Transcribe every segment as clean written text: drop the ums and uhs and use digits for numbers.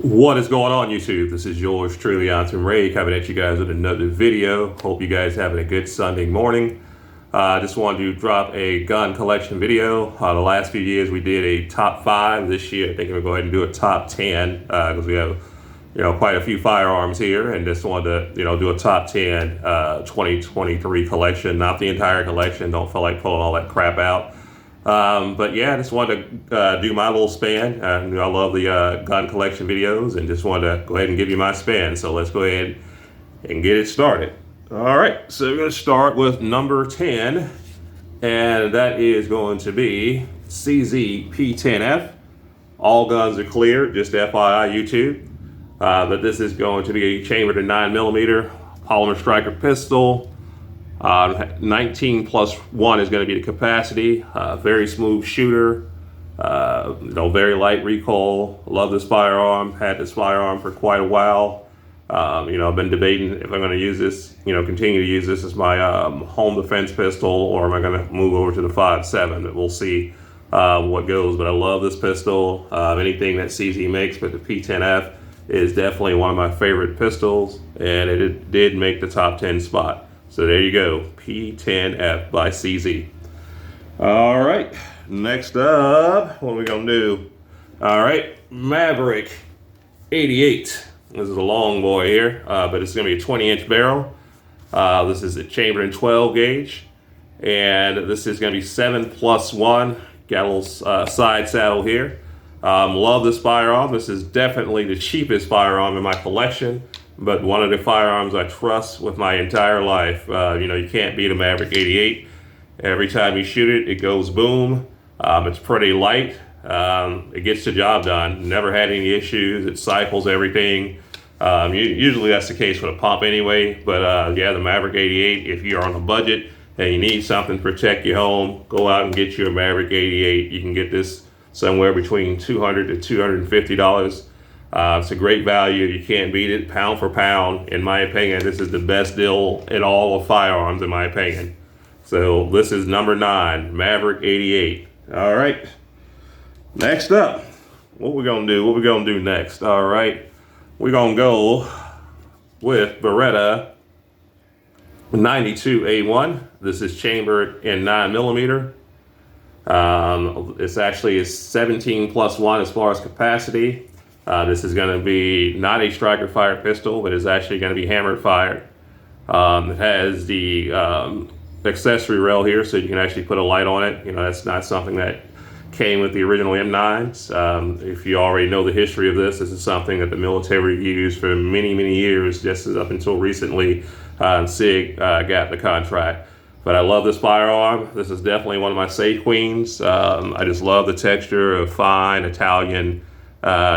What is going on, YouTube? This is yours truly, ATUM-RE, coming at you guys with another video. Hope you guys having a good Sunday morning. I just wanted to drop a gun collection video. The last few years we did a top 5. This year I think we'll go ahead and do a top 10 because we have quite a few firearms here, and just wanted to do a top 10 2023 collection, not the entire collection. Don't feel like pulling all that crap out. But yeah, I just wanted to do my little spin. I love the gun collection videos, and just wanted to go ahead and give you my spin. So let's go ahead and get it started. All right, so we're going to start with number 10, and that is going to be CZ P10F. All guns are clear, just FYI YouTube. But this is going to be a chambered in 9mm polymer striker pistol. 19 plus 1 is going to be the capacity. Very smooth shooter. Very light recoil. Love this firearm. Had this firearm for quite a while. I've been debating if I'm going to use this, continue to use this as my home defense pistol, or am I going to move over to the 5.7. But we'll see what goes. But I love this pistol. Anything that CZ makes, but the P10F is definitely one of my favorite pistols, and it did make the top 10 spot. So there you go, P10F by CZ. All right, next up, what are we gonna do? All right, Maverick 88. This is a long boy here, but it's gonna be a 20-inch barrel. This is a chambered in 12 gauge, and this is gonna be 7+1. Got a little side saddle here. Love this firearm. This is definitely the cheapest firearm in my collection, but one of the firearms I trust with my entire life. You can't beat a Maverick 88. Every time you shoot it, it goes boom. It's pretty light. It gets the job done. Never had any issues. It cycles everything. Usually that's the case with a pump anyway, but yeah, the Maverick 88, if you're on a budget and you need something to protect your home, go out and get you a Maverick 88. You can get this somewhere between $200 to $250. It's a great value. You can't beat it pound for pound. In my opinion, this is the best deal in all of firearms, in my opinion. So this is number 9, Maverick 88. All right. Next up, what we gonna do? What we gonna do next? All right. We're gonna go with Beretta 92A1. This is chambered in 9mm. It's actually 17+1 as far as capacity. This is going to be not a striker fired pistol, but it's actually going to be hammered fired. It has the accessory rail here, so you can actually put a light on it. That's not something that came with the original M9s. If you already know the history of this is something that the military used for many, many years, just up until recently SIG got the contract. But I love this firearm. This is definitely one of my safe queens. I just love the texture of fine Italian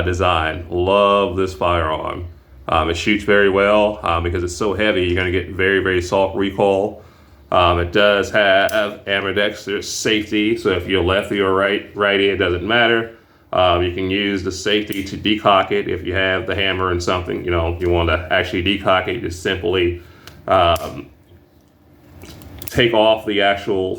design. Love this firearm. It shoots very well because it's so heavy. You're going to get very, very soft recoil. It does have ambidextrous safety, so if you're lefty or righty, it doesn't matter. You can use the safety to decock it if you have the hammer and something. You want to actually decock it, just simply take off the actual,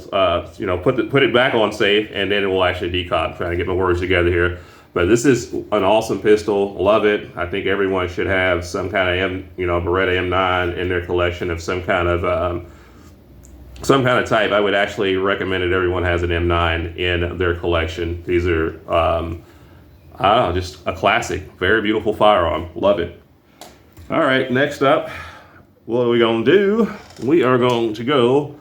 put it back on safe, and then it will actually decock. I'm trying to get my words together here. But this is an awesome pistol. Love it. I think everyone should have some kind of Beretta M9 in their collection of some kind of type. I would actually recommend that everyone has an M9 in their collection. These are, just a classic. Very beautiful firearm. Love it. All right, next up, what are we going to do? We are going to go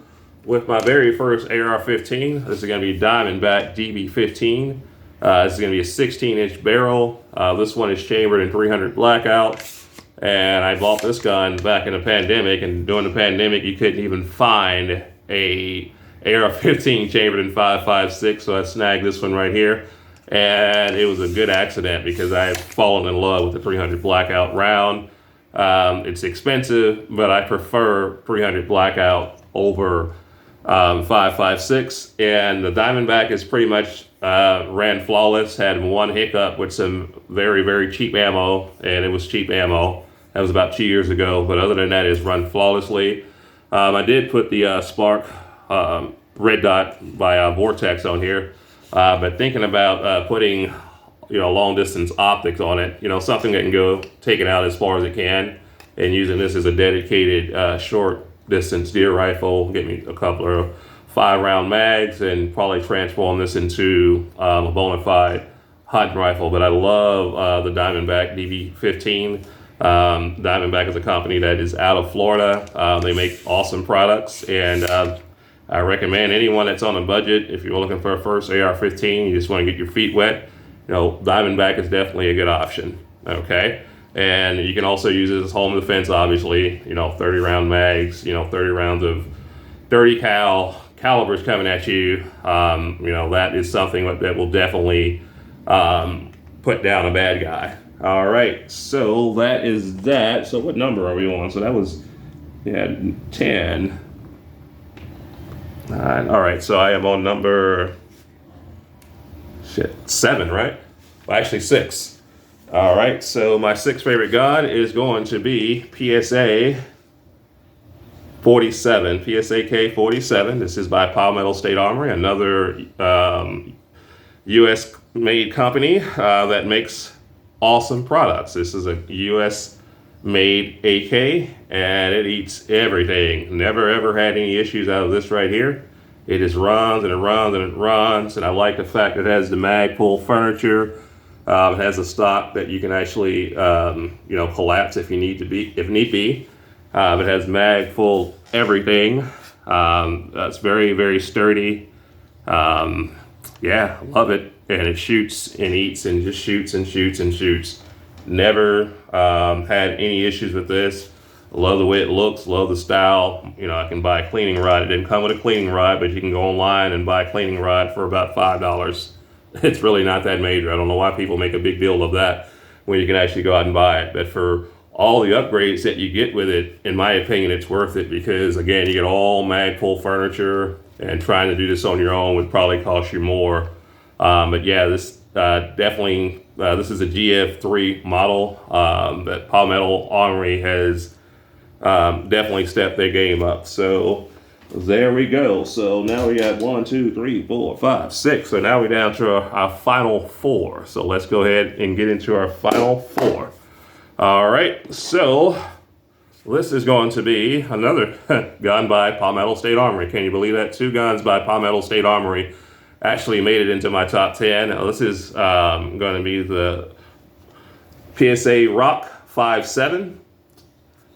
with my very first AR-15. This is going to be Diamondback DB15. This is going to be a 16-inch barrel. This one is chambered in 300 blackout. And I bought this gun back in the pandemic. And during the pandemic, you couldn't even find a AR-15 chambered in 5.56. So I snagged this one right here. And it was a good accident because I had fallen in love with the 300 blackout round. It's expensive, but I prefer 300 blackout over 5.56, and the Diamondback is pretty much ran flawless. Had one hiccup with some very, very cheap ammo, and it was cheap ammo. That was about 2 years ago, but other than that, it's run flawlessly. I did put the Spark red dot by Vortex on here, but thinking about putting long distance optics on it. Something that can go take it out as far as it can, and using this as a dedicated short distance deer rifle, get me a couple of 5-round mags, and probably transform this into a bona fide hunting rifle. But I love the Diamondback DB15. Diamondback is a company that is out of Florida. They make awesome products, and I recommend anyone that's on a budget, if you're looking for a first AR-15, you just want to get your feet wet, Diamondback is definitely a good option, okay? And you can also use it as home defense, obviously, 30-round mags, 30 rounds of 30 calibers coming at you. That is something that will definitely put down a bad guy. All right, so that is that. So what number are we on? So that was, 10. All right, so I am on number 7, right? Well, actually 6. All right, so my 6th favorite gun is going to be PSA 47, PSAK 47. This is by Palmetto State Armory, another U.S. made company that makes awesome products. This is a U.S. made AK, and it eats everything. Never ever had any issues out of this right here. It just runs and it runs and it runs, and I like the fact that it has the mag pull furniture. It has a stock that you can actually collapse if need be. It has mag full everything. It's very, very sturdy. Yeah, love it. And it shoots and eats and just shoots and shoots and shoots. Never had any issues with this. Love the way it looks, love the style. I can buy a cleaning rod. It didn't come with a cleaning rod, but you can go online and buy a cleaning rod for about $5. It's really not that major. I don't know why people make a big deal of that when you can actually go out and buy it. But for all the upgrades that you get with it, in my opinion, it's worth it, because again, you get all mag pull furniture, and trying to do this on your own would probably cost you more. But yeah, this definitely, this is a GF3 model that Palmetto Armory has definitely stepped their game up. So there we go. So now we got 1, 2, 3, 4, 5, 6. So now we're down to our final 4. So let's go ahead and get into our final 4. All right, so this is going to be another gun by Palmetto State Armory. Can you believe that? 2 guns by Palmetto State Armory actually made it into my top 10. Now, this is going to be the PSA Rock 5.7,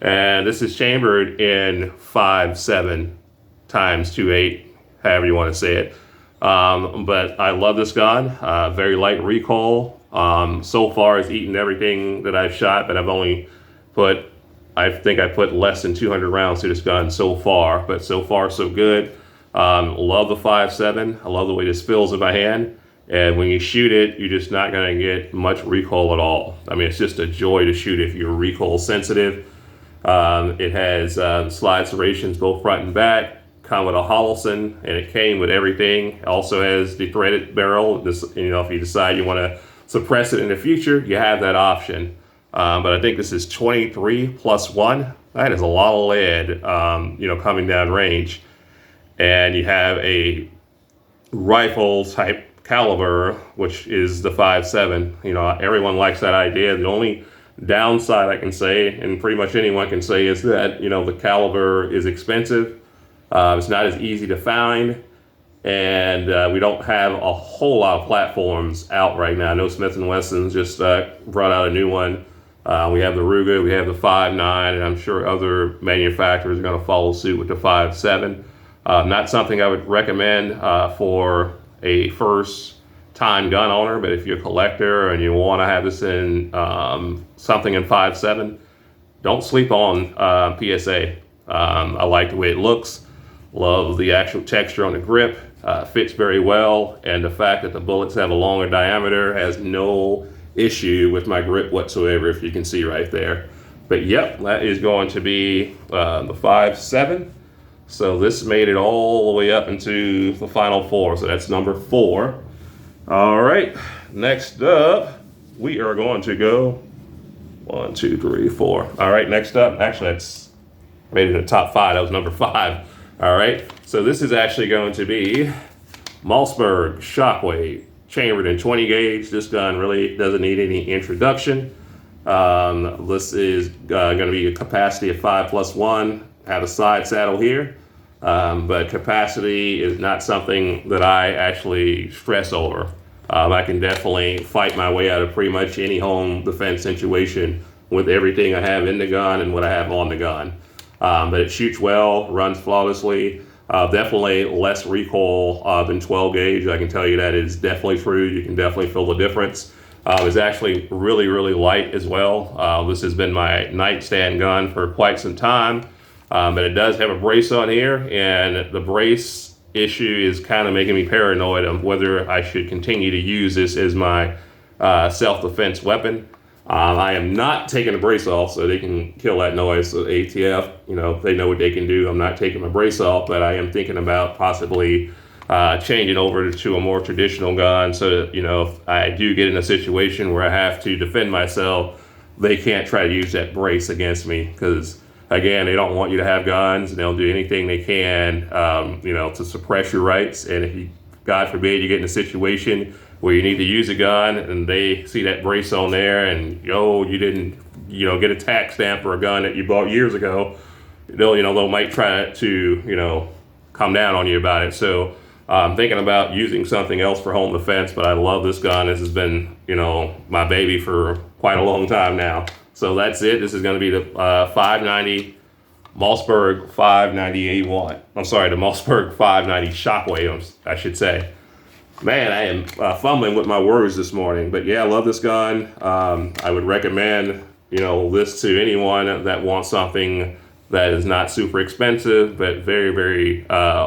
and this is chambered in 5.7 times 2.8, however you want to say it. But I love this gun. Very light recoil. So far, it's eaten everything that I've shot, but I've only put, I think I put less than 200 rounds to this gun so far, but so far so good. Love the 5.7. I love the way this feels in my hand. And when you shoot it, you're just not going to get much recoil at all. I mean, it's just a joy to shoot if you're recoil sensitive. It has slide serrations both front and back. Come with a Wesson, and it came with everything. It also has the threaded barrel. This, if you decide you want to suppress it in the future, you have that option. But I think this is 23 plus 1. That is a lot of lead, coming down range. And you have a rifle type caliber, which is the 5.7. Everyone likes that idea. The only downside I can say, and pretty much anyone can say, is that, the caliber is expensive. It's not as easy to find. And we don't have a whole lot of platforms out right now. I know Smith & Wesson's just brought out a new one. We have the Ruger, we have the 5.9, and I'm sure other manufacturers are going to follow suit with the 5.7. Not something I would recommend for a first-time gun owner, but if you're a collector and you want to have this in something in 5.7, don't sleep on PSA. I like the way it looks. Love the actual texture on the grip. Fits very well, and the fact that the bullets have a longer diameter has no issue with my grip whatsoever, if you can see right there. But yep, that is going to be the 5.7. So this made it all the way up into the final 4. So that's number 4. All right, next up, we are going to go 1, 2, 3, 4. All right, next up, actually that's made it in the top 5. That was number 5. All right, so this is actually going to be Mossberg Shockwave chambered in 20 gauge. This gun really doesn't need any introduction. This is going to be a capacity of 5+1. Have a side saddle here, but capacity is not something that I actually stress over. I can definitely fight my way out of pretty much any home defense situation with everything I have in the gun and what I have on the gun. But it shoots well, runs flawlessly. Definitely less recoil than 12 gauge. I can tell you that is definitely true. You can definitely feel the difference. It's actually really, really light as well. This has been my nightstand gun for quite some time. But it does have a brace on here, and the brace issue is kind of making me paranoid of whether I should continue to use this as my self-defense weapon. I am not taking the brace off so they can kill that noise. So ATF, you know, they know what they can do. I'm not taking my brace off, but I am thinking about possibly changing over to a more traditional gun so that, you know, if I do get in a situation where I have to defend myself, they can't try to use that brace against me, because again, they don't want you to have guns, and they'll do anything they can, you know, to suppress your rights. And if you, God forbid, you get in a situation where you need to use a gun and they see that brace on there and, yo, you didn't, you know, get a tax stamp for a gun that you bought years ago, they might try to, you know, come down on you about it. So I'm thinking about using something else for home defense, but I love this gun. This has been, you know, my baby for quite a long time now. So that's it. This is going to be the 590 Mossberg 590A1. I'm sorry, the Mossberg 590 Shockwave, I should say. Man, I am fumbling with my words this morning. But yeah, I love this gun. I would recommend, you know, this to anyone that wants something that is not super expensive, but very, very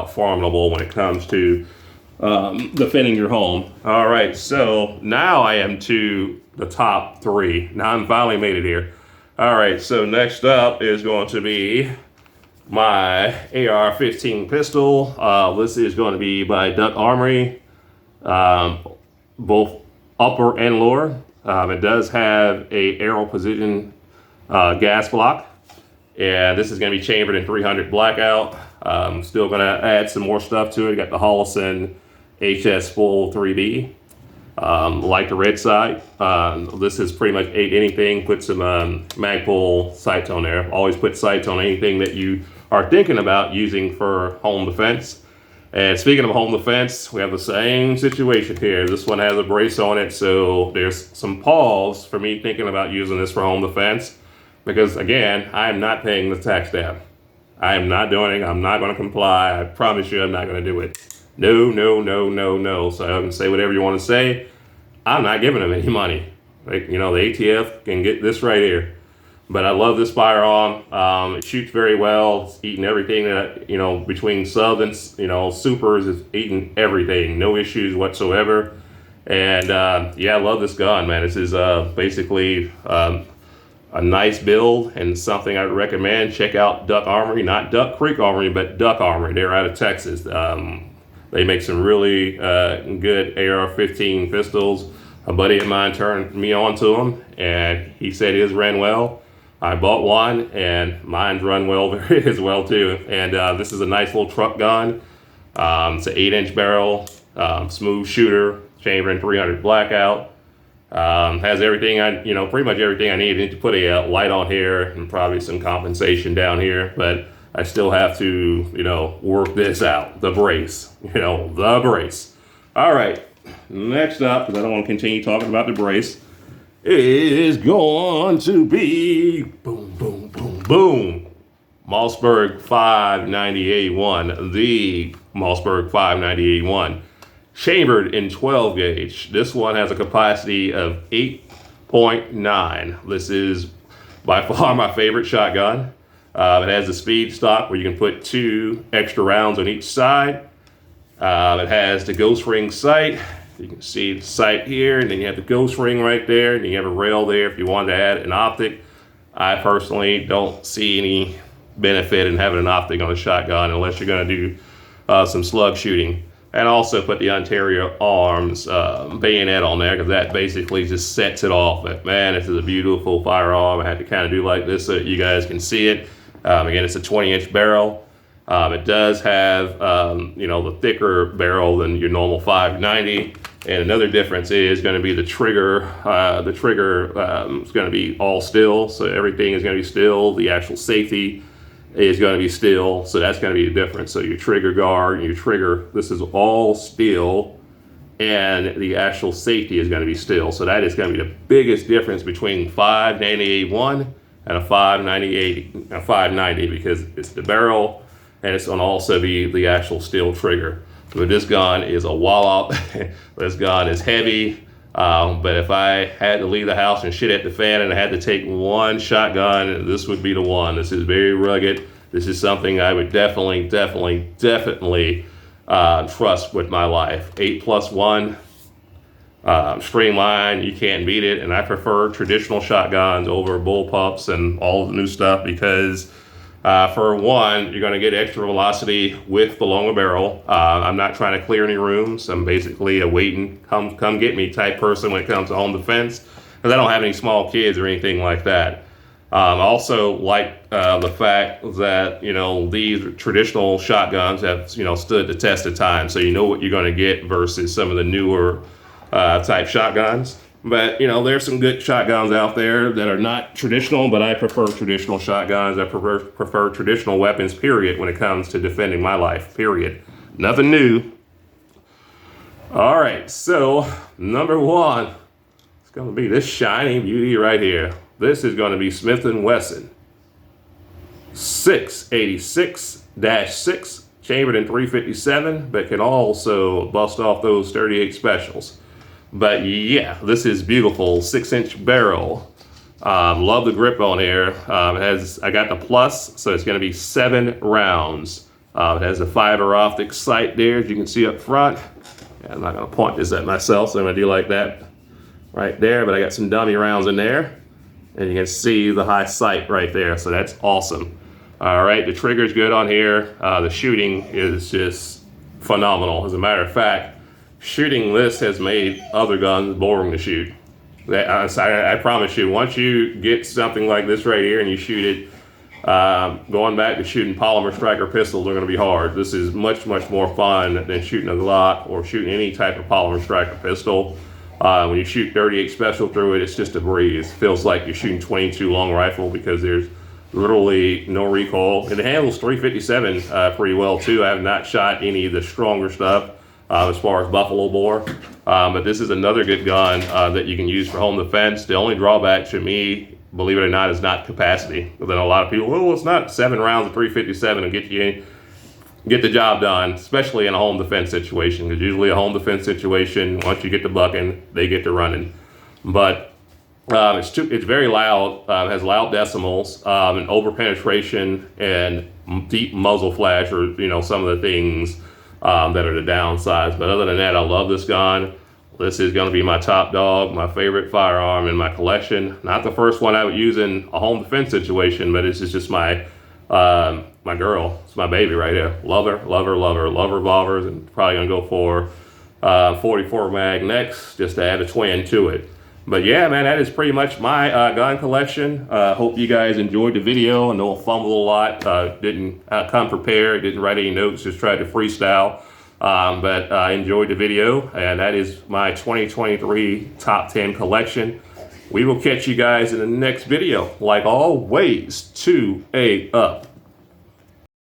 formidable when it comes to defending your home. All right, so now I am to the top three. Now I'm finally made it here. All right, so next up is going to be my AR-15 pistol. This is going to be by Armory, both upper and lower. It does have a arrow precision gas block, and this is going to be chambered in 300 blackout. Still going to add some more stuff to it. Got the Wesson HS Full 3B. Like the red sight. This is pretty much anything. Put some Magpul sights on there. Always put sights on anything that you are thinking about using for home defense. And speaking of home defense, we have the same situation here. This one has a brace on it, so there's some pause for me thinking about using this for home defense, because again, I am not paying the tax stamp. I am not doing it. I'm not going to comply. I promise you I'm not going to do it. No, no, no, no, no. So I can say whatever you want to say. I'm not giving them any money. Like, you know, the ATF can get this right here. But I love this firearm. It shoots very well. It's eating everything that, you know, between sub and, you know, supers, it's eating everything. No issues whatsoever. And yeah, I love this gun, man. This is basically a nice build and something I'd recommend. Check out Duck Armory, not Duck Creek Armory, but Duck Armory. They're out of Texas. They make some really good AR-15 pistols. A buddy of mine turned me on to them, and he said his ran well. I bought one, and mine's run well as well too. And this is a nice little truck gun. It's an 8-inch barrel, smooth shooter, chamber in 300 blackout. Has everything pretty much everything I need. I need to put a light on here and probably some compensation down here, but I still have to, you know, work this out. The brace, the brace. All right, next up, because I don't want to continue talking about the brace, is going to be boom, boom, boom, boom. Mossberg 590A1, the Mossberg 590A1, chambered in 12 gauge. This one has a capacity of 8.9. This is by far my favorite shotgun. It has a speed stock where you can put 2 extra rounds on each side. It has the ghost ring sight. You can see the sight here, and then you have the ghost ring right there, and then you have a rail there if you want to add an optic. I personally don't see any benefit in having an optic on a shotgun unless you're going to do some slug shooting. And also put the Ontario Arms bayonet on there, because that basically just sets it off. But man, this is a beautiful firearm. I had to kind of do like this so that you guys can see it. Again, it's a 20-inch barrel. It does have, the thicker barrel than your normal 590. And another difference is going to be the trigger. The trigger is going to be all steel, so everything is going to be steel. The actual safety is going to be steel, so that's going to be the difference. So your trigger guard, your trigger, this is all steel, and the actual safety is going to be steel. So that is going to be the biggest difference between 598-1 and a 590, because it's the barrel, and it's going to also be the actual steel trigger. But this gun is a wallop. This gun is heavy. But if I had to leave the house and shit at the fan and I had to take one shotgun, this would be the one. This is very rugged. This is something I would definitely trust with my life. 8+1, streamlined, you can't beat it. And I prefer traditional shotguns over bullpups and all the new stuff because for one, you're going to get extra velocity with the longer barrel. I'm not trying to clear any rooms. I'm basically a waiting, come get me type person when it comes to home defense, because I don't have any small kids or anything like that. I also like the fact that, you know, these traditional shotguns have, you know, stood the test of time. So you know what you're going to get versus some of the newer type shotguns. But, you know, there's some good shotguns out there that are not traditional, but I prefer traditional shotguns. I prefer traditional weapons, period, when it comes to defending my life, period. Nothing new. All right, so number one, it's going to be this shiny beauty right here. This is going to be Smith & Wesson 686-6, chambered in .357, but can also bust off those 38 specials. But yeah, this is beautiful, 6-inch barrel. Love the grip on here. I got the plus, so it's going to be 7 rounds. It has a fiber optic sight there, as you can see up front. Yeah, I'm not going to point this at myself, so I'm going to do like that right there. But I got some dummy rounds in there, and you can see the high sight right there. So that's awesome. All right, the trigger's good on here. The shooting is just phenomenal. As a matter of fact, shooting this has made other guns boring to shoot. I promise you, once you get something like this right here and you shoot it, going back to shooting polymer striker pistols are going to be hard. This is much more fun than shooting a Glock or shooting any type of polymer striker pistol. When you shoot 38 special through it, it's just a breeze. It feels like you're shooting 22 long rifle because there's literally no recoil. It handles .357 pretty well too. I have not shot any of the stronger stuff as far as buffalo bore, but this is another good gun that you can use for home defense. The only drawback to me, believe it or not, is not capacity. But then a lot of people, well, it's not 7 rounds of .357 and get the job done, especially in a home defense situation, because usually a home defense situation, once you get to bucking, they get to running. But it's very loud, has loud decimals, and over penetration and deep muzzle flash are, you know, some of the things that are the downsides. But other than that, I love this gun. This is going to be my top dog, my favorite firearm in my collection. Not the first one I would use in a home defense situation, but this is just my girl. It's my baby right here. Love her. Love revolvers, and probably gonna go for 44 mag next, just to add a twin to it. But yeah, man, that is pretty much my gun collection. Hope you guys enjoyed the video. I know I fumbled a lot. Didn't come prepared. Didn't write any notes. Just tried to freestyle. But I enjoyed the video, and that is my 2023 top 10 collection. We will catch you guys in the next video. Like always, 2A up.